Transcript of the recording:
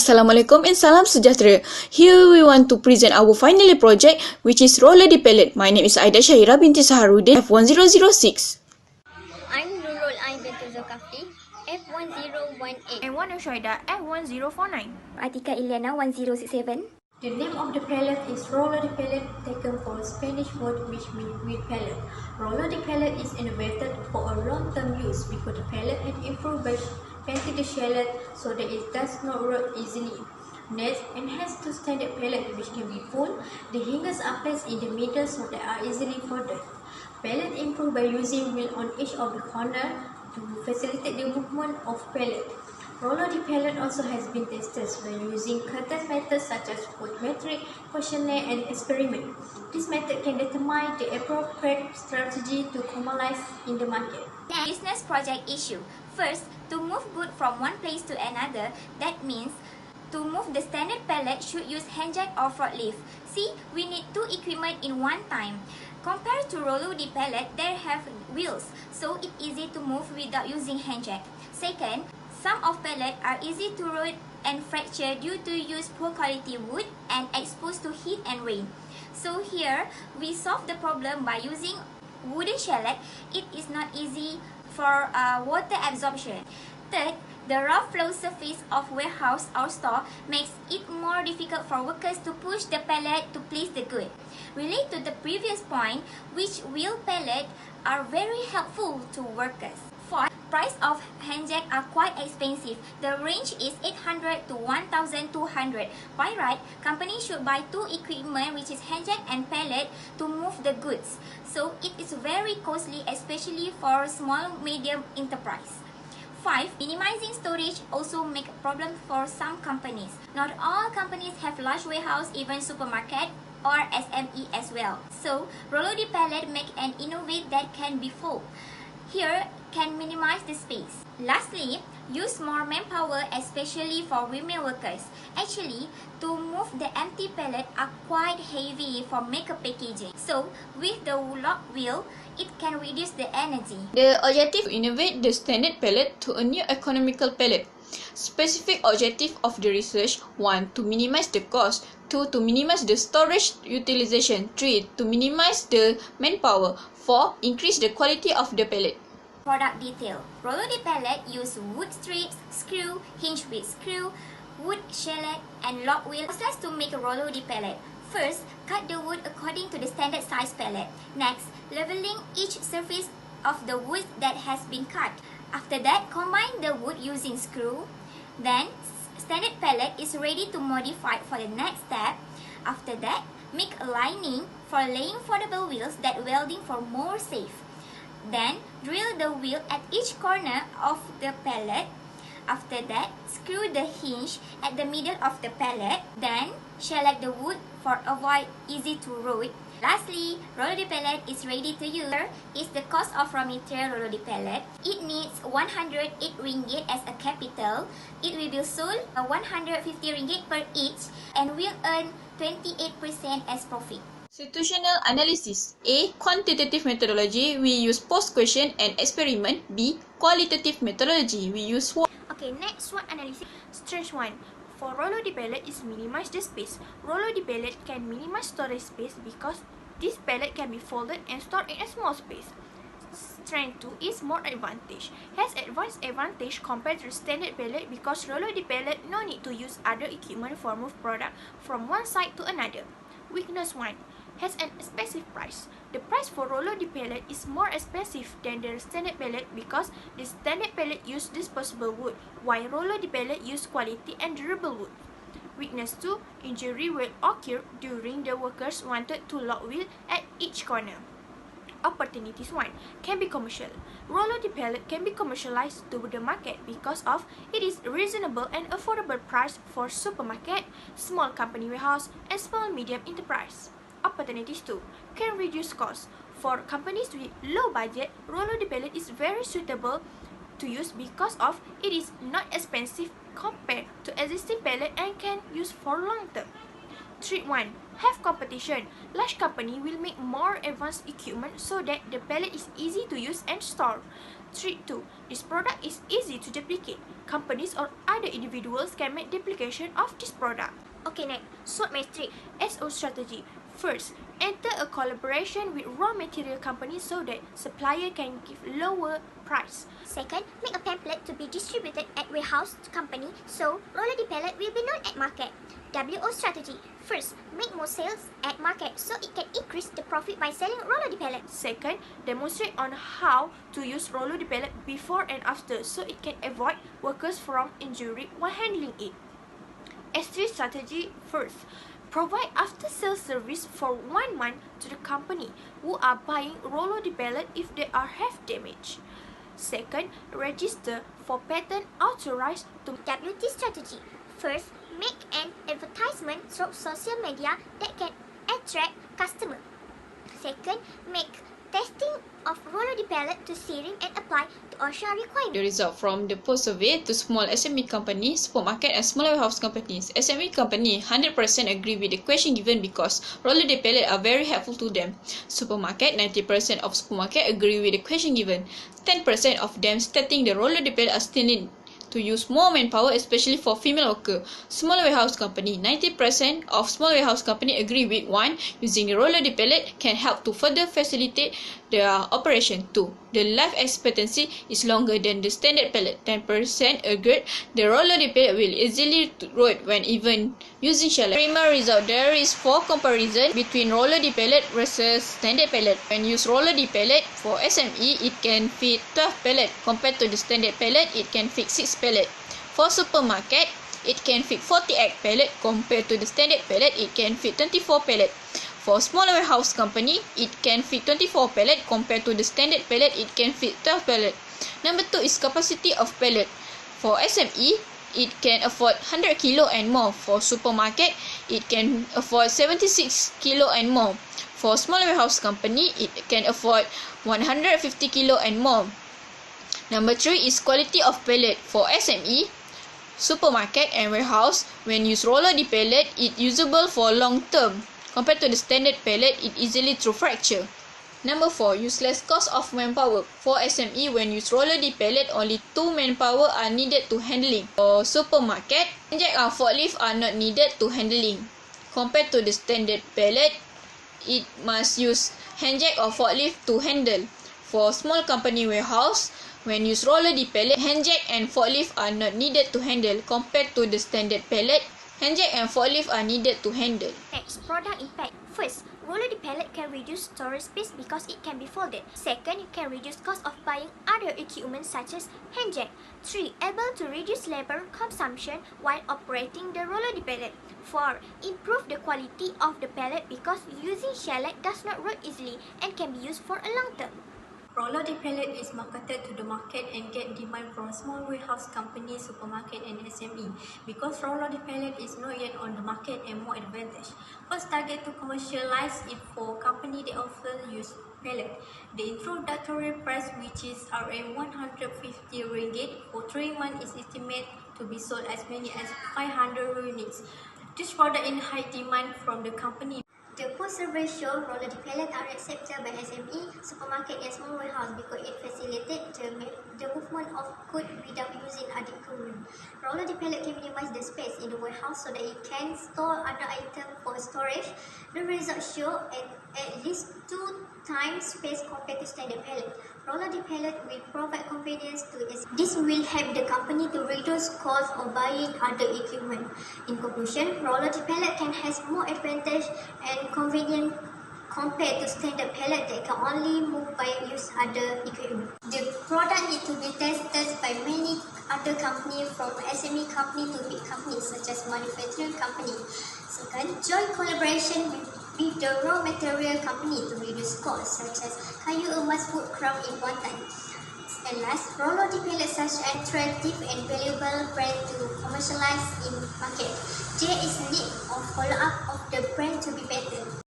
Assalamualaikum and salam sejahtera. Here we want to present our final year project which is ROLLO di PALLET. My name is Aida Syahira binti Saharudin, F1006. I'm Nurul Ain binti Zulkafli, F1018. And one Ushaida, F1049. Atika Ilyana, 1067. The name of the pallet is ROLLO di PALLET, taken from Spanish word which means wheat pallet. ROLLO di PALLET is innovated for a long-term use because the pallet had improved by painting the shell so that it does not rot easily. Next, enhanced to standard pallet which can be full. The hangers are placed in the middle so they are easily folded. Pallet improved by using wheel on each of the corner to facilitate the movement of pallet. ROLLO di PALLET also has been tested by using curtain methods such as photometric, questionnaire, and experiment. This method can determine the appropriate strategy to commercialize in the market. Business project issue. First, to move goods from one place to another, that means to move the standard pallet should use hand jack or forklift. See, we need two equipment in one time. Compared to ROLLO di PALLET, they have wheels, so it's easy to move without using hand jack. Second, some of pallets are easy to rot and fracture due to use poor quality wood and exposed to heat and rain. So here, we solve the problem by using wooden shellac. It is not easy for water absorption. Third, the rough flow surface of warehouse or store makes it more difficult for workers to push the pallet to place the good. Relate to the previous point, which wheel pallet are very helpful to workers. Fourth, price of hand jack are quite expensive. The range is 800 to 1,200. By right, company should buy two equipment which is hand jack and pallet to move the goods. So it is very costly, especially for small medium enterprise. 5. Minimizing storage also make a problem for some companies. Not all companies have large warehouse, even supermarket or SME as well. So ROLLO di PALLET make an innovate that can be full. Here can minimize the space. Lastly, use more manpower, especially for women workers. Actually, to move the empty pallet are quite heavy for makeup packaging. So, with the lock wheel, it can reduce the energy. The objective to innovate the standard pallet to a new economical pallet. Specific objective of the research: 1. To minimize the cost. 2. To minimize the storage utilization. 3. To minimize the manpower. 4. Increase the quality of the pallet. Product detail. ROLLO di PALLET use wood strips, screw, hinge with screw, wood shellac, and lock wheel. Process to make a ROLLO di PALLET. First, cut the wood according to the standard size pallet. Next, leveling each surface of the wood that has been cut. After that, combine the wood using screw. Then, standard pallet is ready to modify for the next step. After that, make a lining for laying foldable wheels that welding for more safe. Then, drill the wheel at each corner of the pallet. After that, screw the hinge at the middle of the pallet. Then, shellac the wood for avoid easy to rot. Lastly, ROLLO di PALLET is ready to use. Here is the cost of raw material ROLLO di PALLET. It needs 108 ringgit as a capital. It will be sold 150 ringgit per each and will earn 28% as profit. Situational analysis. A. Quantitative methodology. We use post question and experiment. B. Qualitative methodology. We use SWOT. Okay, next SWOT analysis. Strange 1. For ROLLO di PALLET is minimize the space. ROLLO di PALLET can minimize storage space because this pallet can be folded and stored in a small space. Strength 2 is more advantage. Has advanced advantage compared to standard pallet because ROLLO di PALLET no need to use other equipment for move product from one side to another. Weakness 1. Has an expensive price. The price for ROLLO di PALLET is more expensive than the standard pallet because the standard pallet use disposable wood, while ROLLO di PALLET use quality and durable wood. Weakness 2. Injury will occur during the workers wanted to lock wheel at each corner. Opportunities 1. Can be commercial. ROLLO di PALLET can be commercialized to the market because of it is reasonable and affordable price for supermarket, small company warehouse, and small medium enterprise. Opportunities 2. Can reduce costs. For companies with low budget, ROLLO di PALLET is very suitable to use because of it is not expensive compared to existing pallet and can use for long term. Trick 1. Have competition. Large company will make more advanced equipment so that the pallet is easy to use and store. Trick 2. This product is easy to duplicate. companies or other individuals can make duplication of this product. Okay, next, SWOT matrix, SO strategy. First, enter a collaboration with raw material companies so that supplier can give lower price. Second, make a pamphlet to be distributed at warehouse company so roller pallet will be known at market. WO strategy. First, make more sales at market so it can increase the profit by selling roller pallet. Second, demonstrate on how to use roller pallet before and after so it can avoid workers from injury while handling it. S3 strategy. First, provide after-sales service for 1 month to the company who are buying roller pallet if they have damage. Second, register for patent authorized to WT strategy. First, make an advertisement through social media that can attract customers. Second, make testing of roller pallet to searing and apply to OSHA requirements. The result from the post survey to small SME companies, supermarket and small warehouse companies. SME company 100% agree with the question given because roller pallet are very helpful to them. Supermarket 90% of supermarket agree with the question given. 10% of them stating the roller pallet are still need to use more manpower, especially for female worker. Small warehouse company 90% of small warehouse company agree with 1. Using the roller pallet can help to further facilitate their operation. 2. The life expectancy is longer than the standard pallet. 10% agreed the roller pallet will easily rot when even using shell. Prima result, there is 4 comparison between roller pallet versus standard pallet. When use roller pallet for SME, it can fit 12 pallet compared to the standard pallet, it can fit 6 pallet. For supermarket, it can fit 40 egg pallet compared to the standard pallet, it can fit 24 pallet. For small warehouse company, it can fit 24 pallet compared to the standard pallet, it can fit 12 pallet. Number 2 is capacity of pallet. For SME, it can afford 100 kilo and more. For supermarket, it can afford 76 kilo and more. For small warehouse company, it can afford 150 kilo and more. Number 3 is quality of pallet. For SME, supermarket and warehouse, when use roller pallet, it usable for long term. Compared to the standard pallet, it easily through fracture. Number 4, useless cost of manpower. For SME, when use roller pallet, only 2 manpower are needed to handling. For supermarket, jack and forklift are not needed to handling. Compared to the standard pallet, it must use hand jack or forklift to handle. For small company warehouse, when use roller pallet, hand jack and forklift are not needed to handle. Compared to the standard pallet, hand jack and forklift are needed to handle. Next, product impact. First, roller pallet can reduce storage space because it can be folded. Second, it can reduce cost of buying other equipment such as hand jack. 3. Able to reduce labor consumption while operating the roller pallet. 4. Improve the quality of the pallet because using shellac does not rot easily and can be used for a long term. Roller pallet is marketed to the market and get demand from small warehouse companies, supermarket and SME. Because roller pallet is not yet on the market and more advantage. First, target to commercialize it for company that often use pallet. The introductory price, which is around 150 ringgit for 3 months, is estimated to be sold as many as 500 units. This product in high demand from the company. The post-survey show roller pallet are accepted by SME, supermarket and small warehouse because it facilitates the movement of goods without using other equipment. Roller pallet can minimize the space in the warehouse so that it can store other items for storage. The results show at least 2 times space compared to standard pallet. Roller pallet will provide convenience to SME. This will help the company to reduce cost of buying other equipment. In conclusion, roller pallet can have more advantage and convenience compared to standard pallet that can only move by use other equipment. The product needs to be tested by many other companies, from SME company to big companies such as manufacturing company. Second, joint collaboration with the raw material company to reduce costs, such as kayu emas wood crown in one time. And last, roller pallet such an attractive and valuable brand to commercialize in market. There is need of follow-up of the brand to be better.